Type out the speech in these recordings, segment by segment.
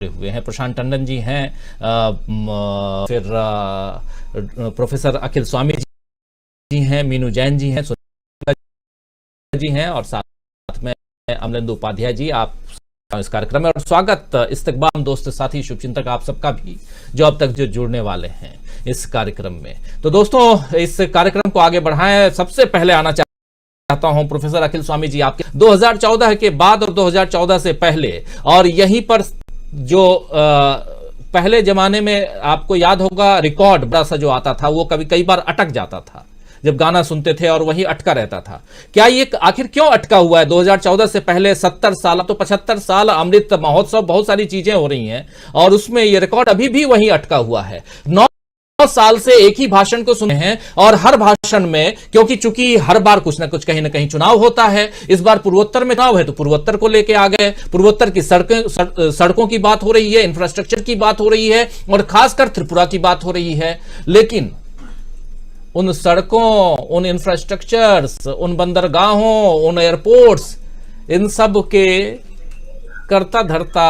हुए हैं। प्रशांत टंडन जी हैं, फिर प्रोफेसर अखिल स्वामी जी हैं, मीनू जैन जी हैं, जी हैं और साथ में अमलेंदु उपाध्याय जी। आप इस कार्यक्रम में और स्वागत, इस्तकबाल दोस्त साथी शुभचिंतक आप सबका भी जो अब तक जो जुड़ने वाले हैं इस कार्यक्रम में। तो दोस्तों इस कार्यक्रम को आगे बढ़ाएं। सबसे पहले आना चाहता हूं प्रोफेसर अखिल स्वामी जी, आपके 2014 के बाद और 2014 से पहले, और यहीं पर जो पहले जमाने में आपको याद होगा रिकॉर्ड बड़ा सा जो आता था वो कई बार अटक जाता था जब गाना सुनते थे और वही अटका रहता था। क्या ये आखिर क्यों अटका हुआ है? 2014 से पहले 70 साल, तो 75 साल अमृत महोत्सव, बहुत सारी चीजें हो रही हैं और उसमें ये रिकॉर्ड अभी भी वही अटका हुआ है। 9 साल से एक ही भाषण को सुने हैं और हर भाषण में, क्योंकि चूंकि हर बार कुछ ना कुछ कहीं ना कहीं चुनाव होता है, इस बार पूर्वोत्तर में चुनाव है तो पूर्वोत्तर को लेके आ गए। पूर्वोत्तर की सड़कों की बात हो रही है, इंफ्रास्ट्रक्चर की बात हो रही है और खासकर त्रिपुरा की बात हो रही है। लेकिन उन सड़कों, उन इंफ्रास्ट्रक्चर्स, उन बंदरगाहों, उन एयरपोर्ट्स, इन सब के करता धरता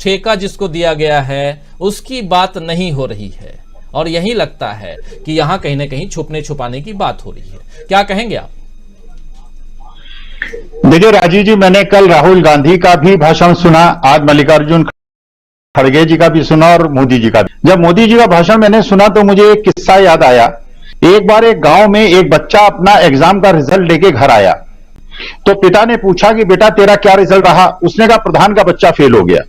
ठेका जिसको दिया गया है उसकी बात नहीं हो रही है और यही लगता है कि यहां कहीं ना कहीं छुपने छुपाने की बात हो रही है। क्या कहेंगे आप? देखिए राजीव जी, मैंने कल राहुल गांधी का भी भाषण सुना, आज मल्लिकार्जुन खड़गे जी का भी सुना और मोदी जी का भी। जब मोदी जी का भाषण मैंने सुना तो मुझे एक किस्सा याद आया। एक बार एक गांव में एक बच्चा अपना एग्जाम का रिजल्ट लेके घर आया तो पिता ने पूछा कि बेटा तेरा क्या रिजल्ट रहा? उसने कहा प्रधान का बच्चा फेल हो गया।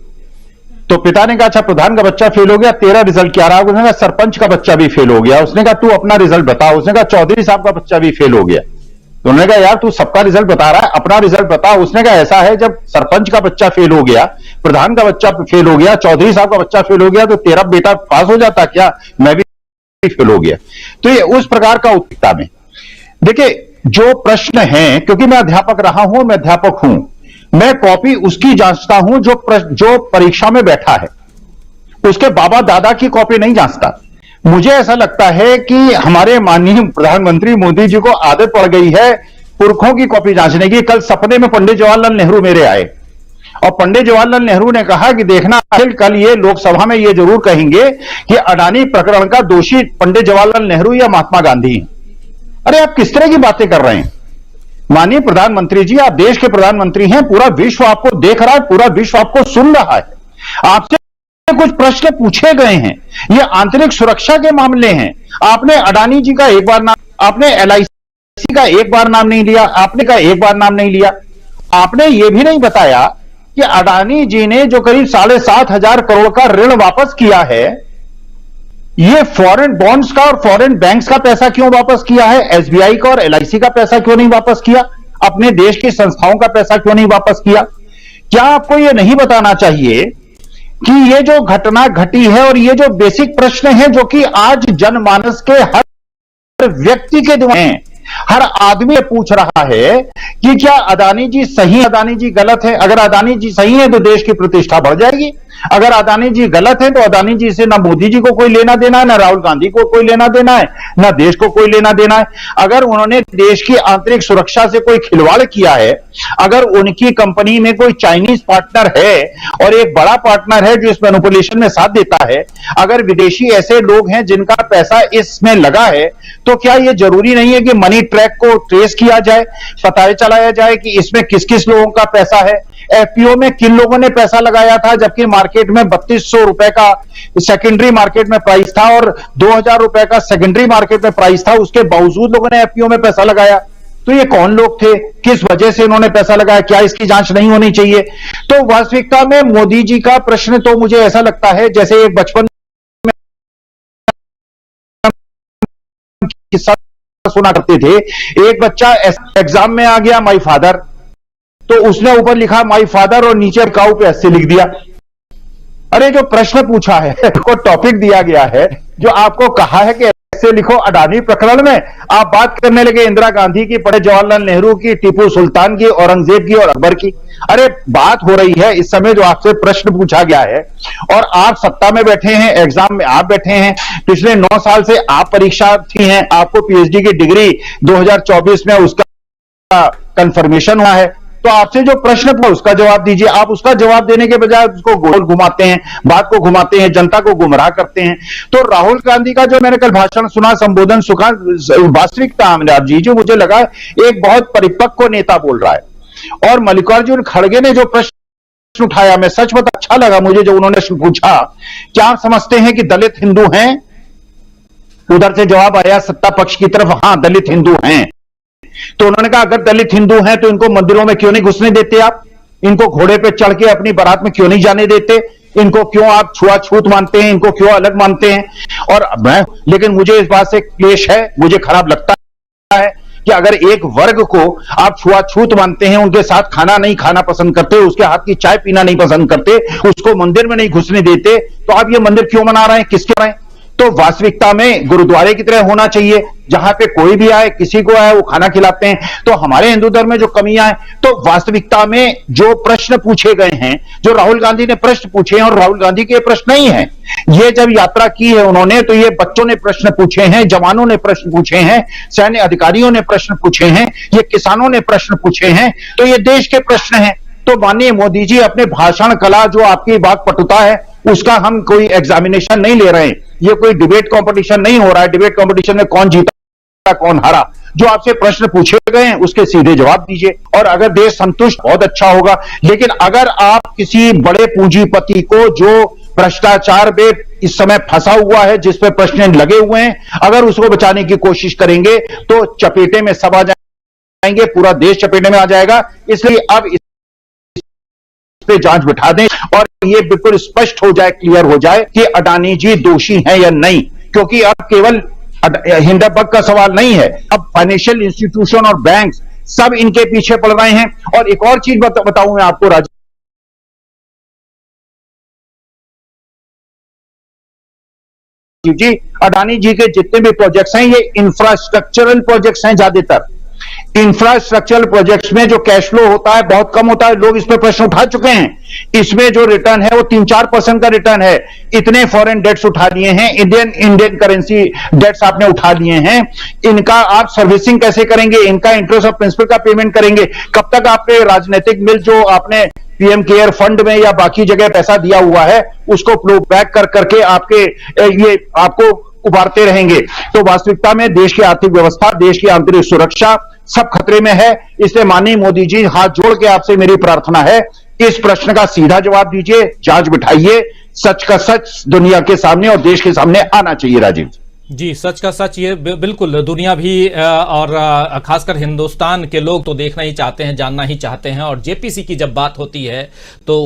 तो पिता ने कहा अच्छा प्रधान का बच्चा फेल हो गया, तेरा रिजल्ट क्या रहा? उसने कहा सरपंच का बच्चा भी फेल हो गया। उसने कहा तू अपना रिजल्ट बता। उसने कहा चौधरी साहब का बच्चा भी फेल हो गया। तो उन्होंने कहा यार तू सबका रिजल्ट बता रहा है, अपना रिजल्ट बता। उसने कहा ऐसा है, जब सरपंच का बच्चा फेल हो गया, प्रधान का बच्चा फेल हो गया, चौधरी साहब का बच्चा फेल हो गया, तो तेरा बेटा पास हो जाता क्या? मैं भी फेल हो गया। तो ये उस प्रकार का उत्सुकता में, देखिए जो प्रश्न है, क्योंकि मैं अध्यापक रहा हूं, मैं अध्यापक हूं, मैं कॉपी उसकी जांचता हूं जो परीक्षा में बैठा है, उसके बाबा दादा की कॉपी नहीं जांचता। मुझे ऐसा लगता है कि हमारे माननीय प्रधानमंत्री मोदी जी को आदत पड़ गई है पुरखों की कॉपी जांचने की। कल सपने में पंडित जवाहरलाल नेहरू मेरे आए और पंडित जवाहरलाल नेहरू ने कहा कि देखना कल ये लोकसभा में ये जरूर कहेंगे कि अडानी प्रकरण का दोषी पंडित जवाहरलाल नेहरू या महात्मा गांधी हैं। अरे आप किस तरह की बातें कर रहे हैं? माननीय प्रधानमंत्री जी, आप देश के प्रधानमंत्री हैं, पूरा विश्व आपको देख रहा है, पूरा विश्व आपको सुन रहा है। आपसे कुछ प्रश्न पूछे गए हैं, ये आंतरिक सुरक्षा के मामले हैं। आपने अडानी जी का एक बार नाम, आपने LIC का एक बार नाम नहीं लिया, आपने का एक बार नाम नहीं लिया। आपने ये भी नहीं बताया कि अडानी जी ने जो करीब 7,500 करोड़ का ऋण वापस किया है, ये फॉरेन बॉन्ड्स का और फॉरेन बैंक्स का पैसा क्यों वापस किया है? SBI का और LIC का पैसा क्यों नहीं वापस किया? अपने देश की संस्थाओं का पैसा क्यों नहीं वापस किया? क्या आपको यह नहीं बताना चाहिए कि ये जो घटना घटी है और ये जो बेसिक प्रश्न है जो कि आज जनमानस के हर व्यक्ति के दिमाग में, हर आदमी पूछ रहा है कि क्या अडानी जी सही, अडानी जी गलत है? अगर अडानी जी सही है तो देश की प्रतिष्ठा बढ़ जाएगी, अगर अडानी जी गलत है तो अडानी जी से ना मोदी जी को कोई लेना देना है, ना राहुल गांधी को कोई लेना देना है, ना देश को कोई लेना देना है। अगर उन्होंने देश की आंतरिक सुरक्षा से कोई खिलवाड़ किया है, अगर उनकी कंपनी में कोई चाइनीज पार्टनर है और एक बड़ा पार्टनर है जो इस मैनिपुलेशन में साथ देता है, अगर विदेशी ऐसे लोग हैं जिनका पैसा इसमें लगा है, तो क्या यह जरूरी नहीं है कि मनी ट्रैक को ट्रेस किया जाए, पता चलाया जाए कि इसमें किस किस लोगों का पैसा है? FPO में किन लोगों ने पैसा लगाया था, जबकि मार्केट में 3200 रुपए का सेकेंडरी मार्केट में प्राइस था और 2000 रुपए का सेकेंडरी मार्केट में प्राइस था, उसके बावजूद लोगों ने FPO में पैसा लगाया। तो ये कौन लोग थे, किस वजह से इन्होंने पैसा लगाया? क्या इसकी जांच नहीं होनी चाहिए? तो वास्तविकता में मोदी जी का प्रश्न तो मुझे ऐसा लगता है जैसे एक बचपन में किस्सा सुना करते थे, एक बच्चा एग्जाम में आ गया माय फादर, तो उसने ऊपर लिखा माय फादर और नीचे काऊ पे ऐसे लिख दिया। अरे जो प्रश्न पूछा है, को टॉपिक दिया गया है, जो आपको कहा है कि ऐसे लिखो अडानी प्रकरण में, आप बात करने लगे इंदिरा गांधी की, पंडित जवाहरलाल नेहरू की, टीपू सुल्तान की, औरंगजेब की और अकबर की। अरे बात हो रही है इस समय जो आपसे प्रश्न पूछा गया है और आप सत्ता में बैठे हैं, एग्जाम में आप बैठे हैं, पिछले 9 साल से आप परीक्षार्थी हैं, आपको PhD की डिग्री 2024 में उसका कंफर्मेशन हुआ है, तो आपसे जो प्रश्न था उसका जवाब दीजिए। आप उसका जवाब देने के बजाय उसको गोल घुमाते हैं, बात को घुमाते हैं, जनता को गुमराह करते हैं। तो राहुल गांधी का जो मैंने कल भाषण सुना, संबोधन सुना, वास्तविकता जी मुझे लगा एक बहुत परिपक्व नेता बोल रहा है। और मल्लिकार्जुन खड़गे ने जो प्रश्न उठाया, मैं सच बता अच्छा लगा मुझे जो उन्होंने पूछा, क्या आप समझते हैं कि दलित हिंदू हैं? उधर से जवाब आया सत्ता पक्ष की तरफ, हां दलित हिंदू हैं। तो उन्होंने कहा अगर दलित हिंदू हैं तो इनको मंदिरों में क्यों नहीं घुसने देते आप? इनको घोड़े पे चढ़ के अपनी बारात में क्यों नहीं जाने देते? इनको क्यों आप छुआछूत मानते हैं? इनको क्यों अलग मानते हैं? और मैं, लेकिन मुझे इस बात से क्लेश है, मुझे खराब लगता है कि अगर एक वर्ग को आप छुआछूत मानते हैं, उनके साथ खाना नहीं खाना पसंद करते, उसके हाथ की चाय पीना नहीं पसंद करते, उसको मंदिर में नहीं घुसने देते, तो आप ये मंदिर क्यों मना रहे हैं? किसके रहे हैं? तो वास्तविकता में गुरुद्वारे की तरह होना चाहिए, जहां पे कोई भी आए, किसी को आए वो खाना खिलाते हैं। तो हमारे हिंदू धर्म में जो कमियां हैं, तो वास्तविकता में जो प्रश्न पूछे गए हैं, जो राहुल गांधी ने प्रश्न पूछे हैं, और राहुल गांधी के प्रश्न नहीं है, ये जब यात्रा की है उन्होंने, तो ये बच्चों ने प्रश्न पूछे हैं, जवानों ने प्रश्न पूछे हैं, सैन्य अधिकारियों ने प्रश्न पूछे हैं, ये किसानों ने प्रश्न पूछे हैं, तो ये देश के प्रश्न हैं। तो माननीय मोदी जी अपने भाषण कला, जो आपकी वाक्पटुता है, उसका हम कोई एग्जामिनेशन नहीं ले रहे हैं। ये कोई डिबेट कंपटीशन नहीं हो रहा है। डिबेट कंपटीशन में कौन जीता कौन हारा, जो आपसे प्रश्न पूछे गए हैं उसके सीधे जवाब दीजिए। और अगर देश संतुष्ट, बहुत अच्छा होगा। लेकिन अगर आप किसी बड़े पूंजीपति को, जो भ्रष्टाचार में इस समय फंसा हुआ है, जिस पे प्रश्न लगे हुए हैं, अगर उसको बचाने की कोशिश करेंगे तो चपेटे में सब आ जाएंगे, पूरा देश चपेटे में आ जाएगा। इसलिए अब इस पे जांच बिठा दें और ये बिल्कुल स्पष्ट हो जाए, क्लियर हो जाए कि अडानी जी दोषी हैं या नहीं। क्योंकि अब केवल हिंडनबर्ग का सवाल नहीं है, अब फाइनेंशियल इंस्टीट्यूशन और बैंक सब इनके पीछे पड़ रहे हैं। और एक और चीज बताऊं मैं आपको राजीव जी, अडानी जी के जितने भी प्रोजेक्ट्स हैं, ये इंफ्रास्ट्रक्चरल प्रोजेक्ट्स हैं। ज्यादातर इंफ्रास्ट्रक्चरल प्रोजेक्ट्स में जो कैश फ्लो होता है बहुत कम होता है। लोग इस पर प्रश्न उठा चुके हैं। इसमें जो रिटर्न है वो 3-4% का रिटर्न है। इतने फॉरेन डेट्स उठा लिए हैं, इंडियन करेंसी डेट्स आपने उठा लिए हैं, इनका आप सर्विसिंग कैसे करेंगे? इनका इंटरेस्ट ऑफ प्रिंसिपल का पेमेंट करेंगे? कब तक आपने राजनीतिक मिल, जो आपने पीएम केयर फंड में या बाकी जगह पैसा दिया हुआ है, उसको फ्लो बैक कर करके आपके ये आपको उबारते रहेंगे? तो वास्तविकता में देश की आर्थिक व्यवस्था, देश की आंतरिक सुरक्षा सब खतरे में है। इसलिए माननीय मोदी जी, हाथ जोड़ के आपसे मेरी प्रार्थना है, इस प्रश्न का सीधा जवाब दीजिए, जांच बिठाइए, सच का सच दुनिया के सामने और देश के सामने आना चाहिए। राजीव जी, सच का सच, ये बिल्कुल दुनिया भी और खासकर हिंदुस्तान के लोग तो देखना ही चाहते हैं, जानना ही चाहते हैं। और जेपीसी की जब बात होती है तो